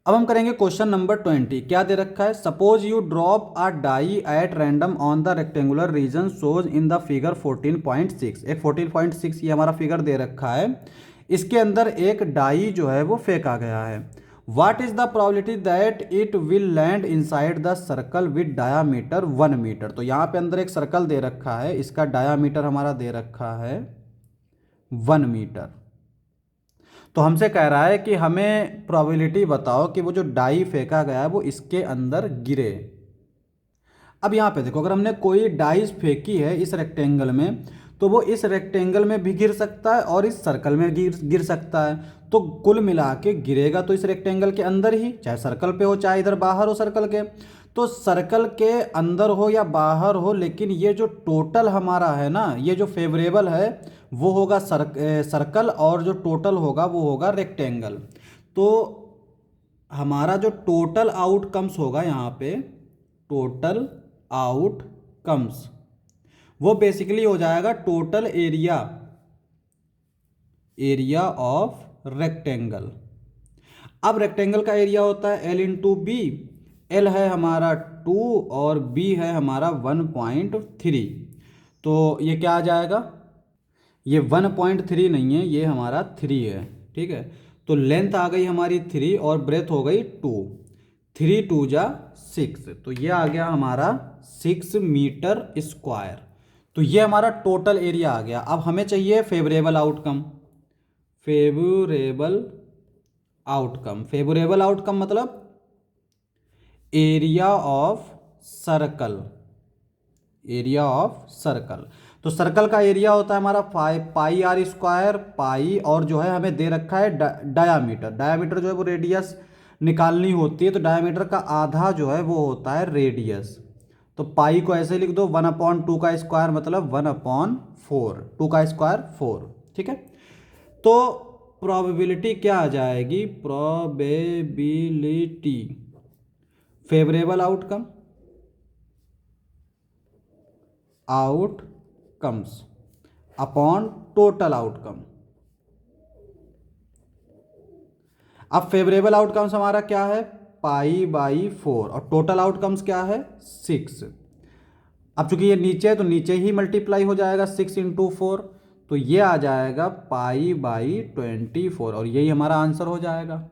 अब हम करेंगे क्वेश्चन नंबर 20। क्या दे रखा है? Suppose you drop a die at random on the rectangular region shows in the figure 14.6। एक 14.6 ये हमारा फिगर दे रखा है, इसके अंदर एक डाई जो है वो फेंका गया है। What is the probability that it will land inside the circle with diameter 1 metre. तो यहाँ पे अंदर एक सर्कल दे रखा है, इसका डायामीटर हमारा दे रखा है 1 मीटर। तो हमसे कह रहा है कि हमें प्रोबेबिलिटी बताओ कि वो जो डाई फेंका गया है वो इसके अंदर गिरे। अब यहाँ पे देखो, अगर हमने कोई डाइस फेंकी है इस रेक्टेंगल में, तो वो इस रेक्टेंगल में भी गिर सकता है और इस सर्कल में गिर सकता है। तो कुल मिला के गिरेगा तो इस रेक्टेंगल के अंदर ही, चाहे सर्कल पे हो चाहे इधर बाहर हो सर्कल के। तो सर्कल के अंदर हो या बाहर हो, लेकिन ये जो टोटल हमारा है ना, ये जो फेवरेबल है वो होगा सर्कल, और जो टोटल होगा वो होगा रेक्टेंगल। तो हमारा जो टोटल आउटकम्स होगा यहाँ पे, टोटल आउटकम्स, वो बेसिकली हो जाएगा total area, area of rectangle. अब रेक्टेंगल का एरिया होता है एल इंटू बी। एल है हमारा 2 और बी है हमारा 1.3। तो ये क्या आ जाएगा? ये 1.3 नहीं है, ये हमारा 3 है। ठीक है, तो लेंथ आ गई हमारी 3 और ब्रेथ हो गई 2। 3 2 जा 6, तो ये आ गया हमारा 6 मीटर स्क्वायर। तो ये हमारा टोटल एरिया आ गया। अब हमें चाहिए favourable outcome. Favourable outcome, favourable outcome मतलब area of circle, area of circle. तो सर्कल का एरिया होता है हमारा 5 पाई आर स्क्वायर पाई, और जो है हमें दे रखा है डायामीटर। डायामीटर जो है वो रेडियस निकालनी होती है, तो डायामीटर का आधा जो है वो होता है रेडियस। तो पाई को ऐसे लिख दो, 1/2 का स्क्वायर मतलब 1/4, 2 का स्क्वायर 4। ठीक है, तो प्रोबेबिलिटी क्या आ जाएगी? Probability favourable outcome, outcomes upon total outcome. अब फेवरेबल आउटकम्स हमारा क्या है? पाई/4, और टोटल आउटकम्स क्या है? 6। अब चूंकि ये नीचे है तो नीचे ही मल्टीप्लाई हो जाएगा, 6 इंटू 4, तो ये आ जाएगा पाई/24, और यही हमारा आंसर हो जाएगा।